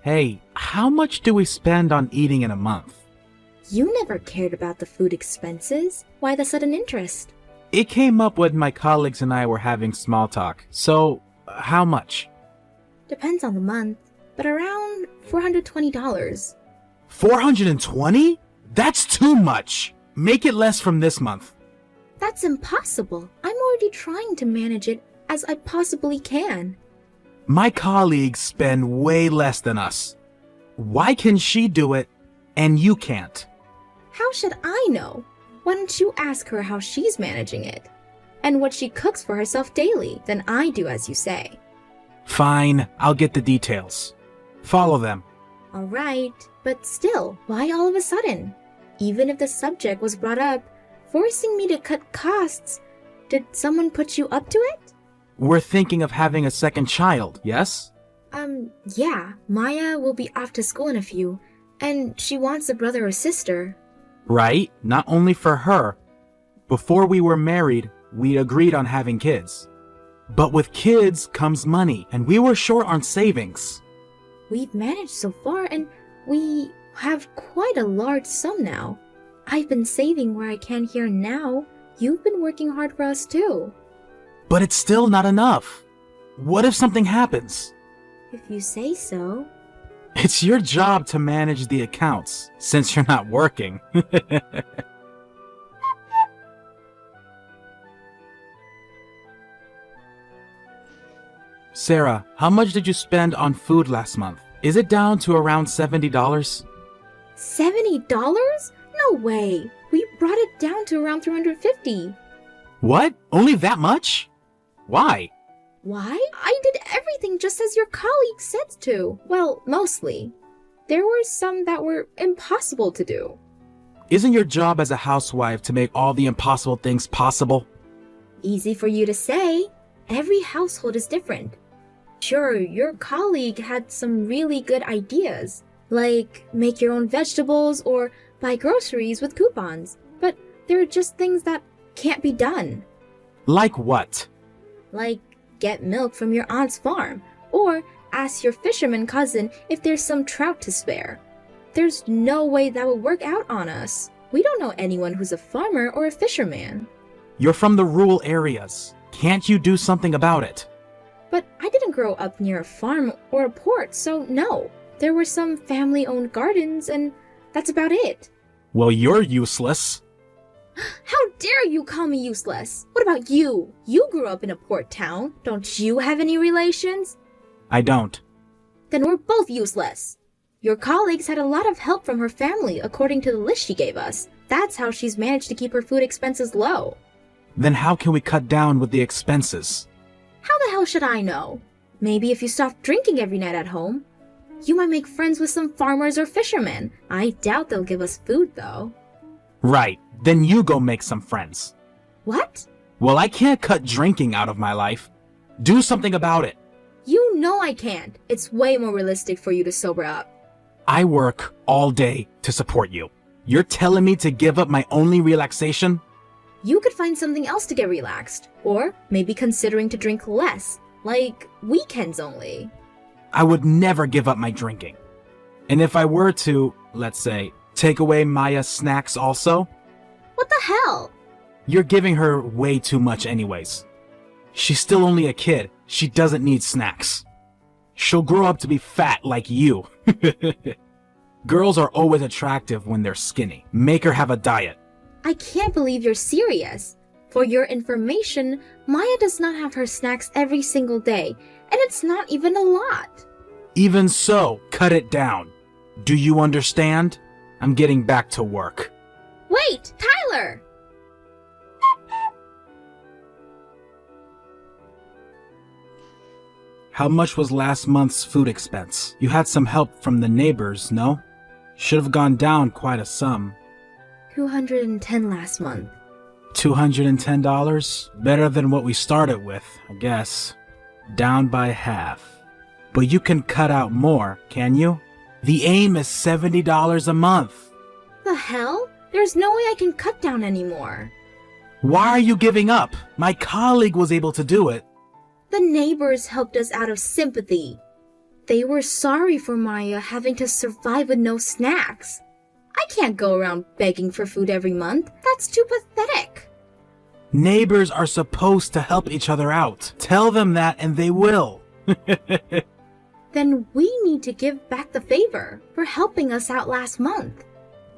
Hey, how much do we spend on eating in a month? You never cared about the food expenses. Why the sudden interest? It came up when my colleagues and I were having small talk. So, how much? Depends on the month, but around $420. 420? That's too much. Make it less from this month. That's impossible. I'm already trying to manage it as I possibly can. My colleagues spend way less than us. Why can she do it and you can't? How should I know? Why don't you ask her how she's managing it? And what she cooks for herself daily, then I do as you say. Fine, I'll get the details. Follow them. Alright, but still, why all of a sudden? Even if the subject was brought up, forcing me to cut costs, did someone put you up to it? We're thinking of having a second child, yes? Yeah, Maya will be off to school in a few, and she wants a brother or sister. Right, not only for her. Before we were married, we agreed on having kids. But with kids comes money, and we were short on savings. We've managed so far, and we have quite a large sum now. I've been saving where I can here and now. You've been working hard for us too. But it's still not enough. What if something happens? If you say so. It's your job to manage the accounts, since you're not working. Sarah, how much did you spend on food last month? Is it down to around $70? $70? No way! We brought it down to around $350. What? Only that much? Why? Why? I did everything just as your colleague said to. Well, mostly. There were some that were impossible to do. Isn't your job as a housewife to make all the impossible things possible? Easy for you to say. Every household is different. Sure, your colleague had some really good ideas, like make your own vegetables or buy groceries with coupons, but there are just things that can't be done. Like what? Like get milk from your aunt's farm, or ask your fisherman cousin if there's some trout to spare. There's no way that would work out on us. We don't know anyone who's a farmer or a fisherman. You're from the rural areas. Can't you do something about it? But I didn't grow up near a farm or a port, so no. There were some family-owned gardens, and that's about it. Well, you're useless. How dare you call me useless? What about you? You grew up in a port town. Don't you have any relations? I don't. Then we're both useless. Your colleagues had a lot of help from her family, according to the list she gave us. That's how she's managed to keep her food expenses low. Then how can we cut down with the expenses? How the hell should I know? Maybe if you stop drinking every night at home. You might make friends with some farmers or fishermen. I doubt they'll give us food, though. Right, then you go make some friends. What? Well, I can't cut drinking out of my life. Do something about it. You know I can't. It's way more realistic for you to sober up. I work all day to support you. You're telling me to give up my only relaxation? You could find something else to get relaxed, or maybe considering to drink less, like weekends only. I would never give up my drinking. And if I were to, let's say, take away Maya's snacks also? What the hell? You're giving her way too much anyways. She's still only a kid. She doesn't need snacks. She'll grow up to be fat like you. Girls are always attractive when they're skinny. Make her have a diet. I can't believe you're serious. For your information, Maya does not have her snacks every single day, and it's not even a lot. Even so, cut it down. Do you understand? I'm getting back to work. Wait, Tyler! How much was last month's food expense? You had some help from the neighbors, no? Should have gone down quite a sum. $210 last month. $210? Better than what we started with, I guess. Down by half. But you can cut out more, can you? The aim is $70 a month. The hell? There's no way I can cut down anymore. Why are you giving up? My colleague was able to do it. The neighbors helped us out of sympathy. They were sorry for Maya having to survive with no snacks. I can't go around begging for food every month. That's too pathetic. Neighbors are supposed to help each other out. Tell them that and they will. Then we need to give back the favor for helping us out last month.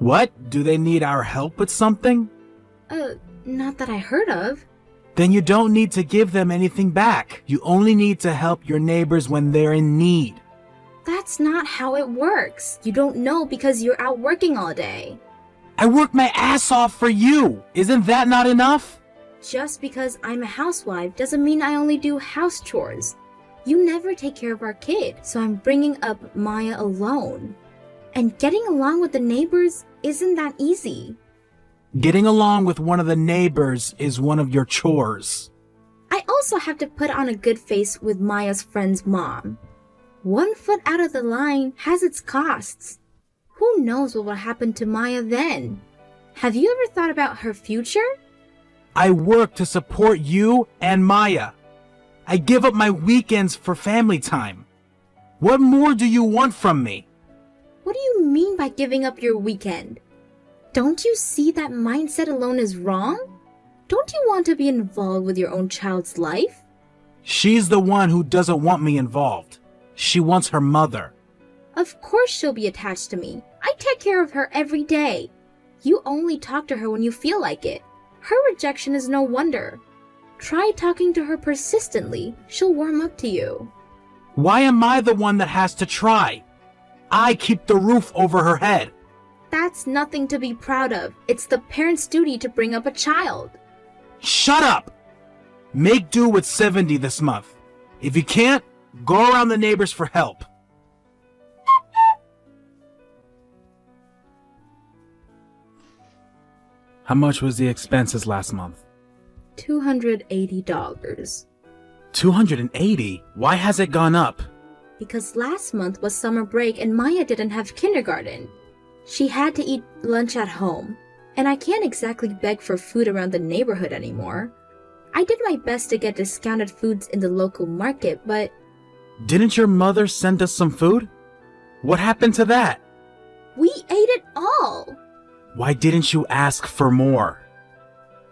What? Do they need our help with something? Not that I heard of. Then you don't need to give them anything back. You only need to help your neighbors when they're in need. That's not how it works. You don't know because you're out working all day. I work my ass off for you. Isn't that not enough? Just because I'm a housewife doesn't mean I only do house chores. You never take care of our kid, so I'm bringing up Maya alone. And getting along with the neighbors isn't that easy. Getting along with one of the neighbors is one of your chores. I also have to put on a good face with Maya's friend's mom. 1 foot out of the line has its costs. Who knows what will happen to Maya then? Have you ever thought about her future? I work to support you and Maya. I give up my weekends for family time. What more do you want from me? What do you mean by giving up your weekend? Don't you see that mindset alone is wrong? Don't you want to be involved with your own child's life? She's the one who doesn't want me involved. She wants her mother. Of course she'll be attached to me. I take care of her every day. You only talk to her when you feel like it. Her rejection is no wonder. Try talking to her persistently. She'll warm up to you. Why am I the one that has to try? I keep the roof over her head. That's nothing to be proud of. It's the parent's duty to bring up a child. Shut up! Make do with 70 this month. If you can't, go around the neighbors for help. How much was the expenses last month? $280. $280? Why has it gone up? Because last month was summer break and Maya didn't have kindergarten. She had to eat lunch at home, and I can't exactly beg for food around the neighborhood anymore. I did my best to get discounted foods in the local market, but... Didn't your mother send us some food? What happened to that? We ate it all! Why didn't you ask for more?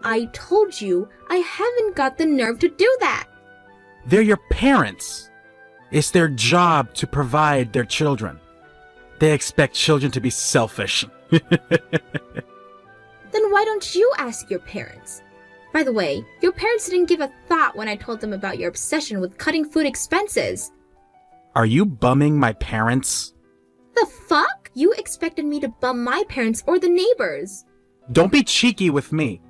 I told you I haven't got the nerve to do that! They're your parents. It's their job to provide their children. They expect children to be selfish. Then why don't you ask your parents? By the way, your parents didn't give a thought when I told them about your obsession with cutting food expenses. Are you bumming my parents? The fuck? You expected me to bum my parents or the neighbors. Don't be cheeky with me.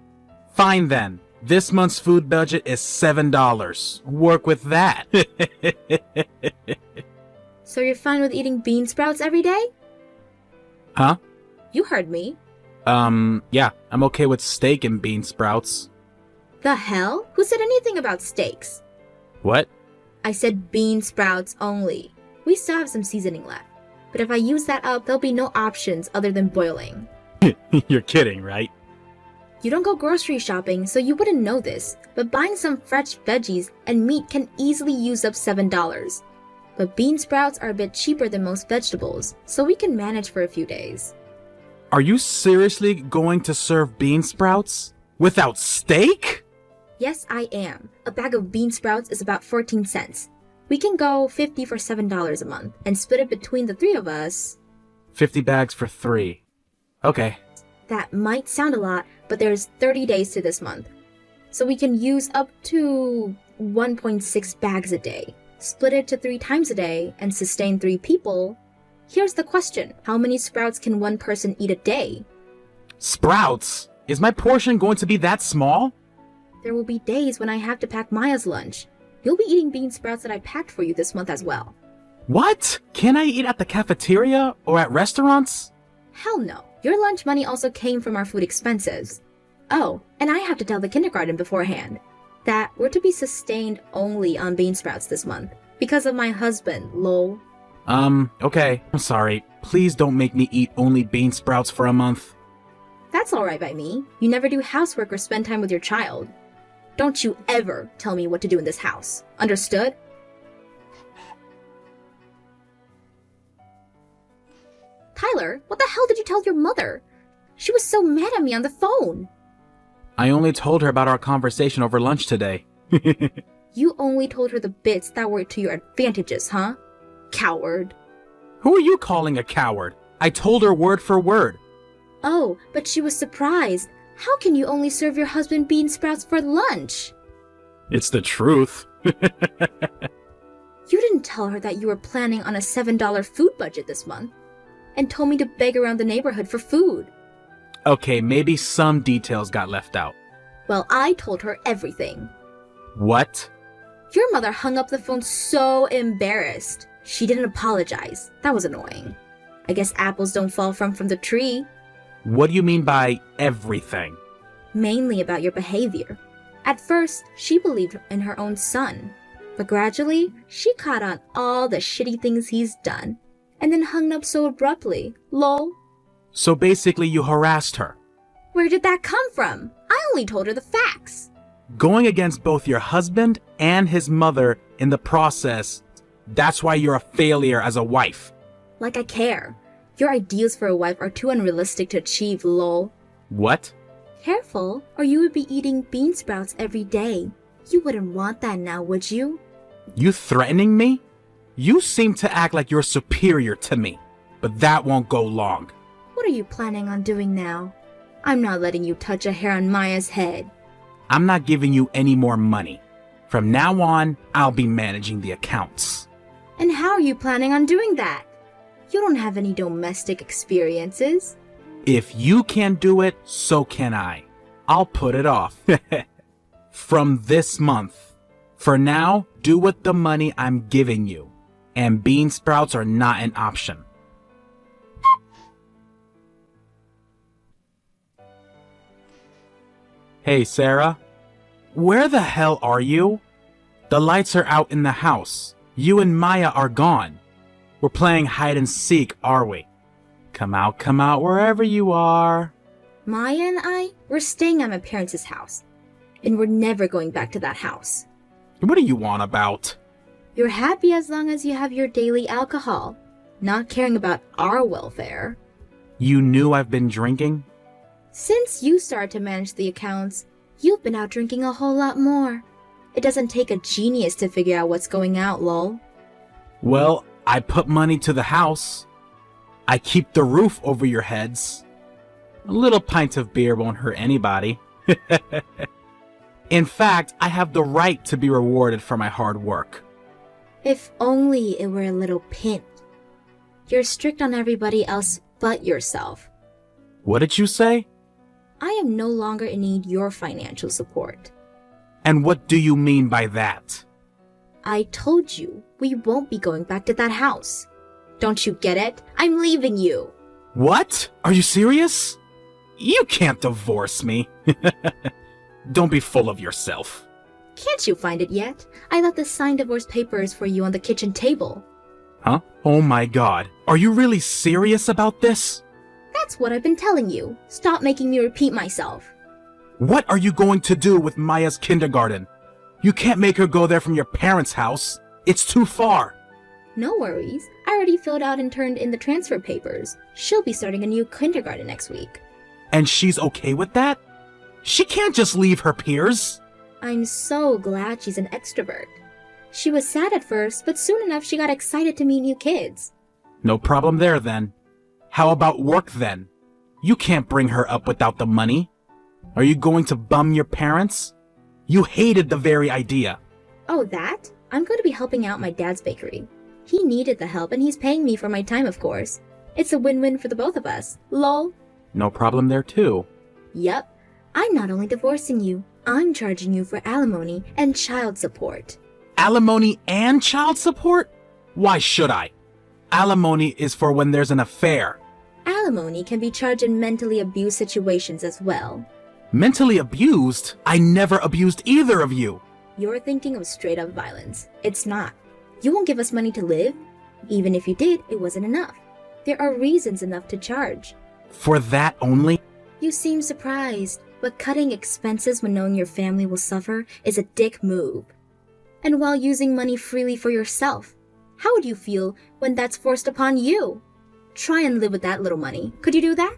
Fine then. This month's food budget is $7. Work with that. So you're fine with eating bean sprouts every day? Huh? You heard me. Yeah, I'm okay with steak and bean sprouts. The hell? Who said anything about steaks? What? I said bean sprouts only. We still have some seasoning left. But if I use that up, there'll be no options other than boiling. You're kidding, right? You don't go grocery shopping, so you wouldn't know this, but buying some fresh veggies and meat can easily use up $7. But bean sprouts are a bit cheaper than most vegetables, so we can manage for a few days. Are you seriously going to serve bean sprouts? Without steak? Yes, I am. A bag of bean sprouts is about 14 cents. We can go 50 for $7 a month, and split it between the three of us. 50 bags for 3. Okay. That might sound a lot, but there's 30 days to this month. So we can use up to 1.6 bags a day. Split it to 3 times a day and sustain 3 people. Here's the question. How many sprouts can one person eat a day? Sprouts? Is my portion going to be that small? There will be days when I have to pack Maya's lunch. You'll be eating bean sprouts that I packed for you this month as well. What? Can I eat at the cafeteria or at restaurants? Hell no. Your lunch money also came from our food expenses. Oh, and I have to tell the kindergarten beforehand that we're to be sustained only on bean sprouts this month because of my husband, lol. Okay. I'm sorry. Please don't make me eat only bean sprouts for a month. That's alright by me. You never do housework or spend time with your child. Don't you ever tell me what to do in this house. Understood? Tyler, what the hell did you tell your mother? She was so mad at me on the phone. I only told her about our conversation over lunch today. You only told her the bits that were to your advantages, huh? Coward. Who are you calling a coward? I told her word for word. Oh, but she was surprised. How can you only serve your husband bean sprouts for lunch? It's the truth. You didn't tell her that you were planning on a $7 food budget this month and told me to beg around the neighborhood for food. Okay, maybe some details got left out. Well, I told her everything. What? Your mother hung up the phone so embarrassed. She didn't apologize. That was annoying. I guess apples don't fall from the tree. What do you mean by everything? Mainly about your behavior. At first, she believed in her own son. But gradually, she caught on all the shitty things he's done. And then hung up so abruptly. Lol. So basically you harassed her. Where did that come from? I only told her the facts. Going against both your husband and his mother in the process, that's why you're a failure as a wife. Like I care. Your ideals for a wife are too unrealistic to achieve, lol. What? Careful, or you would be eating bean sprouts every day. You wouldn't want that now, would you? You threatening me? You seem to act like you're superior to me, but that won't go long. What are you planning on doing now? I'm not letting you touch a hair on Maya's head. I'm not giving you any more money. From now on, I'll be managing the accounts. And how are you planning on doing that? You don't have any domestic experiences. If you can do it, so can I. I'll put it off. From this month. For now, do with the money I'm giving you. And bean sprouts are not an option. Hey, Sarah. Where the hell are you? The lights are out in the house. You and Maya are gone. We're playing hide and seek, are we? Come out, wherever you are. Maya and I, we're staying at my parents' house. And we're never going back to that house. What do you want about? You're happy as long as you have your daily alcohol, not caring about our welfare. You knew I've been drinking? Since you started to manage the accounts, you've been out drinking a whole lot more. It doesn't take a genius to figure out what's going out, lol. Well, I put money to the house. I keep the roof over your heads. A little pint of beer won't hurt anybody. In fact, I have the right to be rewarded for my hard work. If only it were a little pint. You're strict on everybody else but yourself. What did you say? I am no longer in need of your financial support. And what do you mean by that? I told you we won't be going back to that house. Don't you get it? I'm leaving you. What? Are you serious? You can't divorce me. Don't be full of yourself. Can't you find it yet? I left the signed divorce papers for you on the kitchen table. Huh? Oh my god. Are you really serious about this? That's what I've been telling you. Stop making me repeat myself. What are you going to do with Maya's kindergarten? You can't make her go there from your parents' house. It's too far. No worries. I already filled out and turned in the transfer papers. She'll be starting a new kindergarten next week. And she's okay with that? She can't just leave her peers. I'm so glad she's an extrovert. She was sad at first, but soon enough she got excited to meet new kids. No problem there then. How about work then? You can't bring her up without the money. Are you going to bum your parents? You hated the very idea. Oh, that? I'm going to be helping out my dad's bakery. He needed the help and he's paying me for my time, of course. It's a win-win for the both of us. Lol. No problem there too. Yup. I'm not only divorcing you, I'm charging you for alimony and child support. Alimony and child support? Why should I? Alimony is for when there's an affair. Alimony can be charged in mentally abused situations as well. Mentally abused? I never abused either of you. You're thinking of straight-up violence. It's not. You won't give us money to live. Even if you did, it wasn't enough. There are reasons enough to charge. For that only? You seem surprised, but cutting expenses when knowing your family will suffer is a dick move. And while using money freely for yourself, how would you feel when that's forced upon you? try and live with that little money. Could you do that?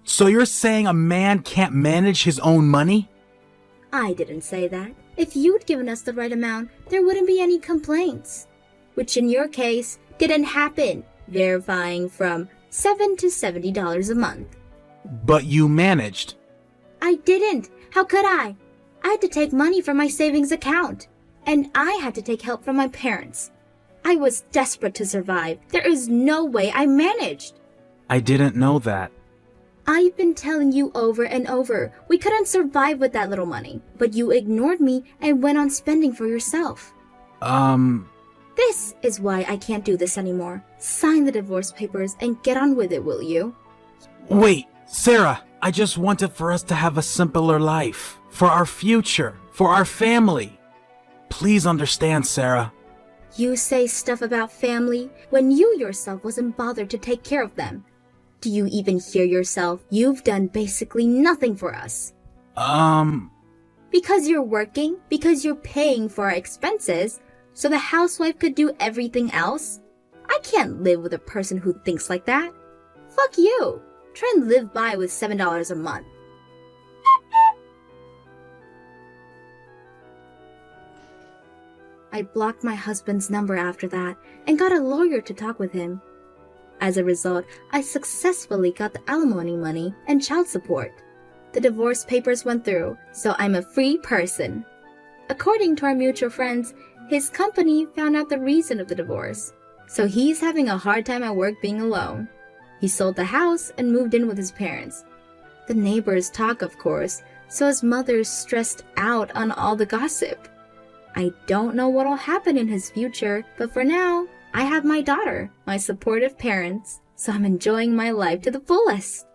So you're saying a man can't manage his own money? I didn't say that. If you'd given us the right amount, there wouldn't be any complaints. Which in your case, didn't happen, verifying from $7 to $70 a month. But you managed. I didn't. How could I? I had to take money from my savings account. And I had to take help from my parents. I was desperate to survive. There is no way I managed. I didn't know that. I've been telling you over and over, we couldn't survive with that little money. But you ignored me and went on spending for yourself. This is why I can't do this anymore. Sign the divorce papers and get on with it, will you? Wait, Sarah, I just wanted for us to have a simpler life. For our future. For our family. Please understand, Sarah. You say stuff about family when you yourself wasn't bothered to take care of them. Do you even hear yourself? You've done basically nothing for us. Because you're working, because you're paying for our expenses, so the housewife could do everything else? I can't live with a person who thinks like that. Fuck you. Try and live by with $7 a month. I blocked my husband's number after that and got a lawyer to talk with him. As a result, I successfully got the alimony money and child support. The divorce papers went through, so I'm a free person. According to our mutual friends, his company found out the reason of the divorce, so he's having a hard time at work being alone. He sold the house and moved in with his parents. The neighbors talk, of course, so his mother's stressed out on all the gossip. I don't know what'll happen in his future, but for now, I have my daughter, my supportive parents, so I'm enjoying my life to the fullest.